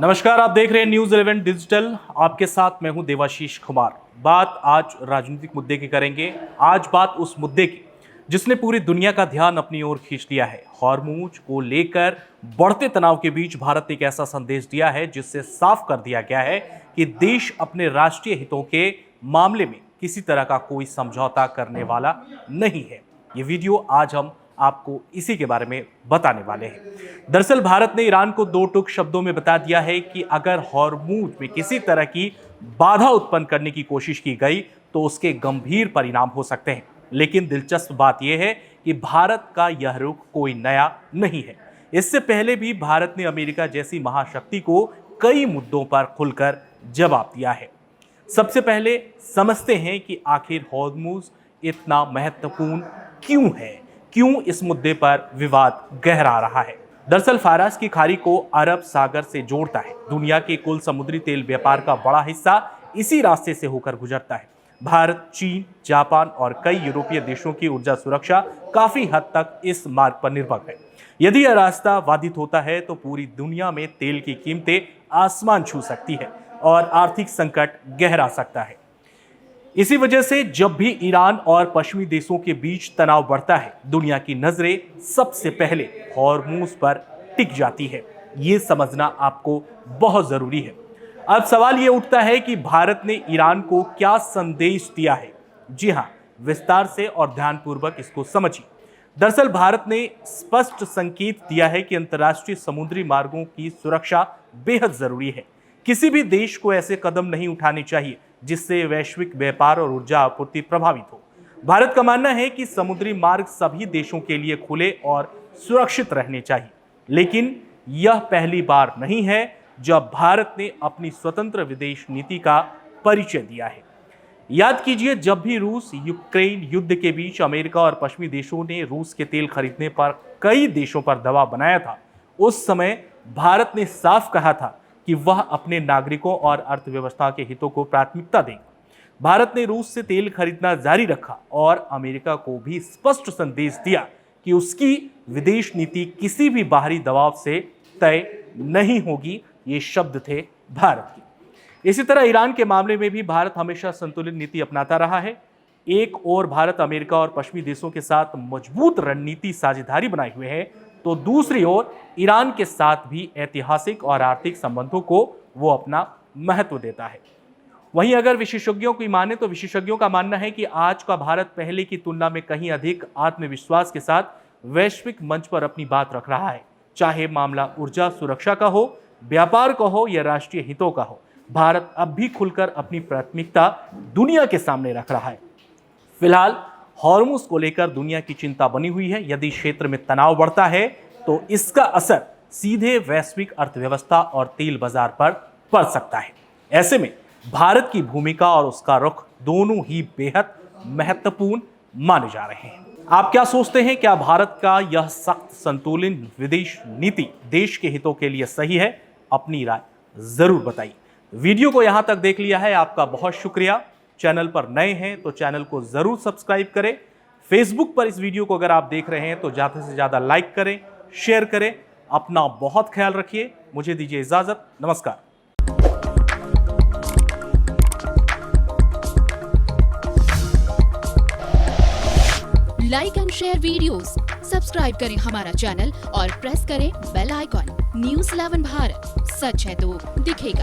नमस्कार, आप देख रहे हैं न्यूज़ 11 डिजिटल। आपके साथ मैं हूं देवाशीष कुमार। बात आज राजनीतिक मुद्दे की करेंगे। आज बात उस मुद्दे की जिसने पूरी दुनिया का ध्यान अपनी ओर खींच लिया है। हॉर्मुज को लेकर बढ़ते तनाव के बीच भारत ने एक ऐसा संदेश दिया है जिससे साफ कर दिया गया है कि देश अपने राष्ट्रीय हितों के मामले में किसी तरह का कोई समझौता करने वाला नहीं है। ये वीडियो आज हम आपको इसी के बारे में बताने वाले हैं। दरअसल भारत ने ईरान को दो टूक शब्दों में बता दिया है कि अगर हॉर्मुज में किसी तरह की बाधा उत्पन्न करने की कोशिश की गई तो उसके गंभीर परिणाम हो सकते हैं। लेकिन दिलचस्प बात यह है कि भारत का यह रुख कोई नया नहीं है। इससे पहले भी भारत ने अमेरिका जैसी महाशक्ति को कई मुद्दों पर खुलकर जवाब दिया है। सबसे पहले समझते हैं कि आखिर हॉर्मुज इतना महत्वपूर्ण क्यों है, क्यों इस मुद्दे पर विवाद गहरा रहा है। दरअसल फारस की खाड़ी को अरब सागर से जोड़ता है। दुनिया के कुल समुद्री तेल व्यापार का बड़ा हिस्सा इसी रास्ते से होकर गुजरता है। भारत, चीन, जापान और कई यूरोपीय देशों की ऊर्जा सुरक्षा काफी हद तक इस मार्ग पर निर्भर है। यदि यह रास्ता बाधित होता है तो पूरी दुनिया में तेल की कीमतें आसमान छू सकती है और आर्थिक संकट गहरा सकता है। इसी वजह से जब भी ईरान और पश्चिमी देशों के बीच तनाव बढ़ता है, दुनिया की नजरें सबसे पहले हॉर्मुज पर टिक जाती है। ये समझना आपको बहुत जरूरी है। अब सवाल ये उठता है कि भारत ने ईरान को क्या संदेश दिया है। जी हाँ, विस्तार से और ध्यानपूर्वक इसको समझिए। दरअसल भारत ने स्पष्ट संकेत दिया है कि अंतर्राष्ट्रीय समुद्री मार्गों की सुरक्षा बेहद जरूरी है। किसी भी देश को ऐसे कदम नहीं उठाने चाहिए जिससे वैश्विक व्यापार और ऊर्जा आपूर्ति प्रभावित हो। भारत का मानना है कि समुद्री मार्ग सभी देशों के लिए खुले और सुरक्षित रहने चाहिए। लेकिन यह पहली बार नहीं है जब भारत ने अपनी स्वतंत्र विदेश नीति का परिचय दिया है। याद कीजिए, जब भी रूस यूक्रेन युद्ध के बीच अमेरिका और पश्चिमी देशों ने रूस के तेल खरीदने पर कई देशों पर दबाव बनाया था, उस समय भारत ने साफ कहा था कि वह अपने नागरिकों और अर्थव्यवस्था के हितों को प्राथमिकता देगा। भारत ने रूस से तेल खरीदना जारी रखा और अमेरिका को भी स्पष्ट संदेश दिया कि उसकी विदेश नीति किसी भी बाहरी दबाव से तय नहीं होगी। ये शब्द थे भारत की। इसी तरह ईरान के मामले में भी भारत हमेशा संतुलित नीति अपनाता रहा है। एक ओर भारत अमेरिका और पश्चिमी देशों के साथ मजबूत रणनीति साझेदारी बनाए हुए है, तो दूसरी ओर ईरान के साथ भी ऐतिहासिक और आर्थिक संबंधों को वो अपना महत्व देता है। वहीं अगर विशेषज्ञों की माने तो विशेषज्ञों का मानना है कि आज का भारत पहले की तुलना में कहीं अधिक आत्मविश्वास के साथ वैश्विक मंच पर अपनी बात रख रहा है। चाहे मामला ऊर्जा सुरक्षा का हो, व्यापार का हो या राष्ट्रीय हितों का हो, भारत अब भी खुलकर अपनी प्राथमिकता दुनिया के सामने रख रहा है। फिलहाल हॉर्मुज को लेकर दुनिया की चिंता बनी हुई है। यदि क्षेत्र में तनाव बढ़ता है तो इसका असर सीधे वैश्विक अर्थव्यवस्था और तेल बाजार पर पड़ सकता है। ऐसे में भारत की भूमिका और उसका रुख दोनों ही बेहद महत्वपूर्ण माने जा रहे हैं। आप क्या सोचते हैं? क्या भारत का यह सख्त संतुलित विदेश नीति देश के हितों के लिए सही है? अपनी राय जरूर बताइए। वीडियो को यहां तक देख लिया है, आपका बहुत शुक्रिया। चैनल पर नए हैं तो चैनल को जरूर सब्सक्राइब करें। फेसबुक पर इस वीडियो को अगर आप देख रहे हैं तो ज्यादा से ज्यादा लाइक करें, शेयर करें। अपना बहुत ख्याल रखिए। मुझे दीजिए इजाजत। नमस्कार। Like and share videos, subscribe करें हमारा चैनल और प्रेस करें बेल आइकॉन। न्यूज़ 11 भारत, सच है तो दिखेगा।